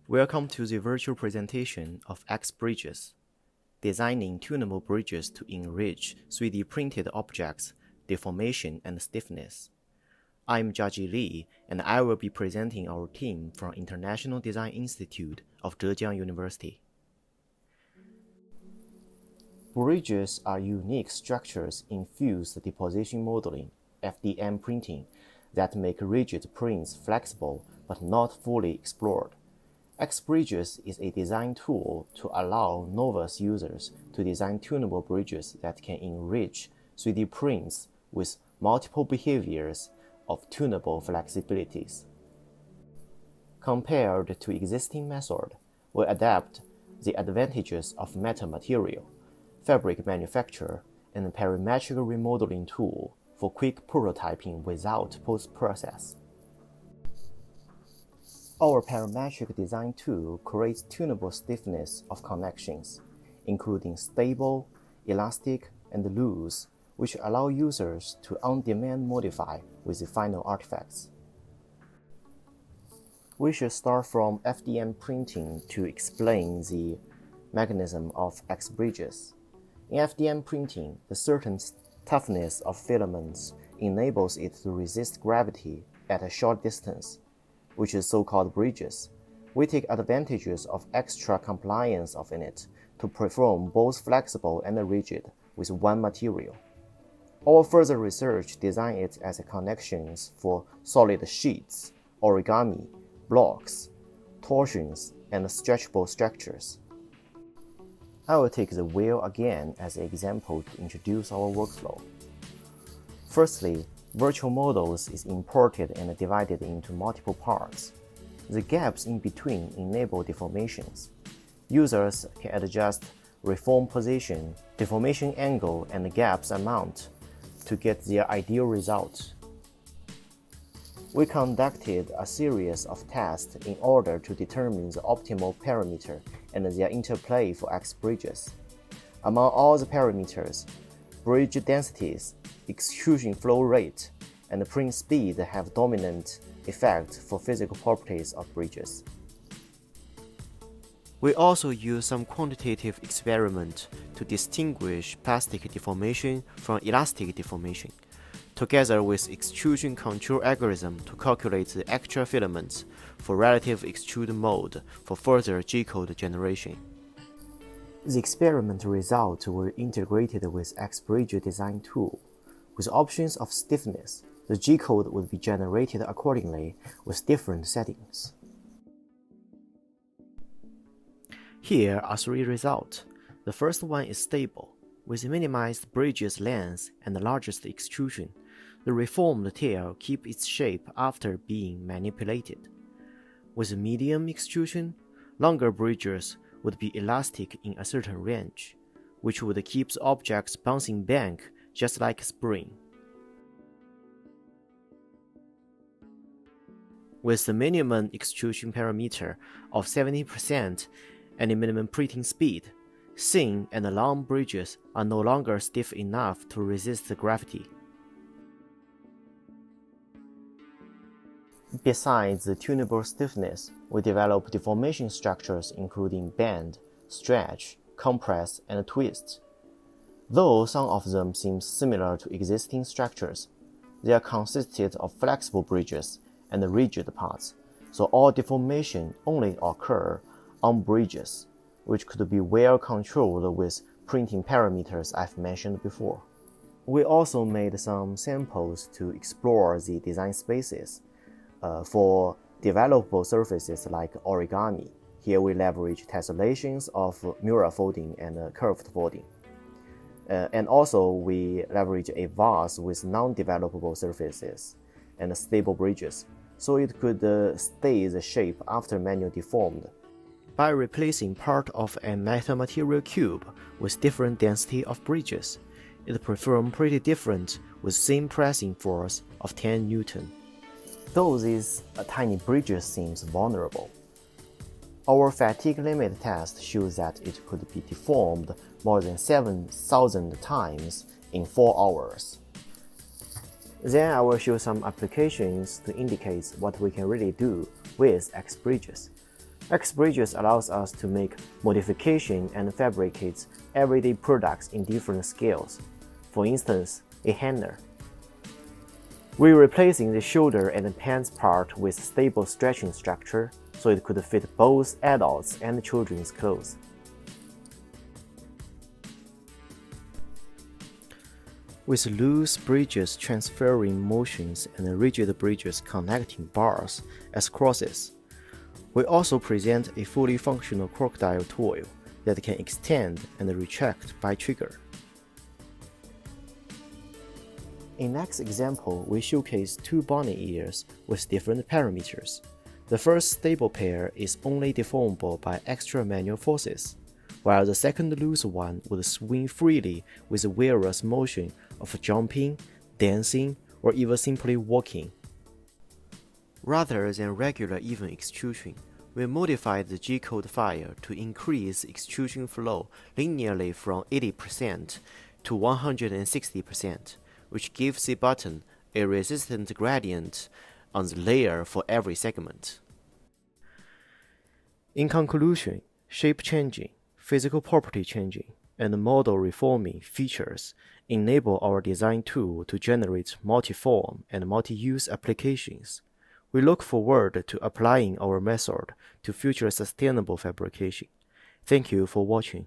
Welcome to the virtual presentation of X bridges, designing tunable bridges to enrich 3D printed objects, deformation and stiffness. I'm Jiaji Li, and I will be presenting our team from International Design Institute of Zhejiang University. Bridges are unique structures in fused deposition modeling, FDM printing, that make rigid prints flexible but not fully explored. X bridges is a design tool to allow novice users to design tunable bridges that can enrich 3D prints with multiple behaviors of tunable flexibilities. Compared to existing method, we adapt the advantages of metamaterial, fabric manufacture, and parametric remodeling tool for quick prototyping without post-process. Our parametric design tool creates tunable stiffness of connections, including stable, elastic, and loose, which allow users to on-demand modify with the final artifacts. We should start from FDM printing to explain the mechanism of X bridges. In FDM printing, the certain toughness of filaments enables it to resist gravity at a short distance, which is so-called bridges. We take advantages of extra compliance of it to perform both flexible and rigid with one material. Our further research designed it as connections for solid sheets, origami, blocks, torsions, and stretchable structures. I will take the wheel again as an example to introduce our workflow. Firstly, virtual models is imported and divided into multiple parts. The gaps in between enable deformations. Users can adjust reform position, deformation angle, and the gaps amount to get their ideal result. We conducted a series of tests in order to determine the optimal parameter and their interplay for X bridges. Among all the parameters, bridge densities, extrusion flow rate, and print speed have dominant effect for physical properties of bridges. We also use some quantitative experiment to distinguish plastic deformation from elastic deformation, together with extrusion control algorithm to calculate the extra filaments for relative extrude mode for further G-code generation. The experiment results were integrated with X bridge design tool. With options of stiffness, the G-code would be generated accordingly with different settings. Here are three results. The first one is stable. With minimized bridge's length and the largest extrusion, the reformed tail keeps its shape after being manipulated. With medium extrusion, longer bridges would be elastic in a certain range, which would keep the objects bouncing back just like a spring. With the minimum extrusion parameter of 70% and a minimum printing speed, thin and long bridges are no longer stiff enough to resist the gravity. Besides the tunable stiffness, we develop deformation structures including bend, stretch, compress, and twist. Though some of them seem similar to existing structures, they are consisted of flexible bridges and rigid parts, so all deformation only occur on bridges, which could be well controlled with printing parameters I've mentioned before. We also made some samples to explore the design spaces. For developable surfaces like origami, here we leverage tessellations of mural folding and curved folding. And also we leverage a vase with non-developable surfaces and stable bridges, so it could stay the shape after manual deformed. By replacing part of a metamaterial cube with different density of bridges, it performed pretty different with same pressing force of 10 Newton. Though these tiny bridges seems vulnerable, our fatigue limit test shows that it could be deformed more than 7,000 times in 4 hours. Then I will show some applications to indicate what we can really do with X bridges. X-Bridges allows us to make modification and fabricate everyday products in different scales. For instance, a hanger. We're replacing the shoulder and the pants part with stable stretching structure, so it could fit both adults and children's clothes. With loose bridges transferring motions and rigid bridges connecting bars as crosses, we also present a fully functional crocodile toy that can extend and retract by trigger. In next example, we showcase two bunny ears with different parameters. The first stable pair is only deformable by extra manual forces, while the second loose one would swing freely with various motion of jumping, dancing, or even simply walking. Rather than regular even extrusion, we modified the G-code file to increase extrusion flow linearly from 80% to 160%, which gives the button a resistant gradient on the layer for every segment. In conclusion, shape changing, physical property changing, and model reforming features enable our design tool to generate multi-form and multi-use applications. We look forward to applying our method to future sustainable fabrication. Thank you for watching.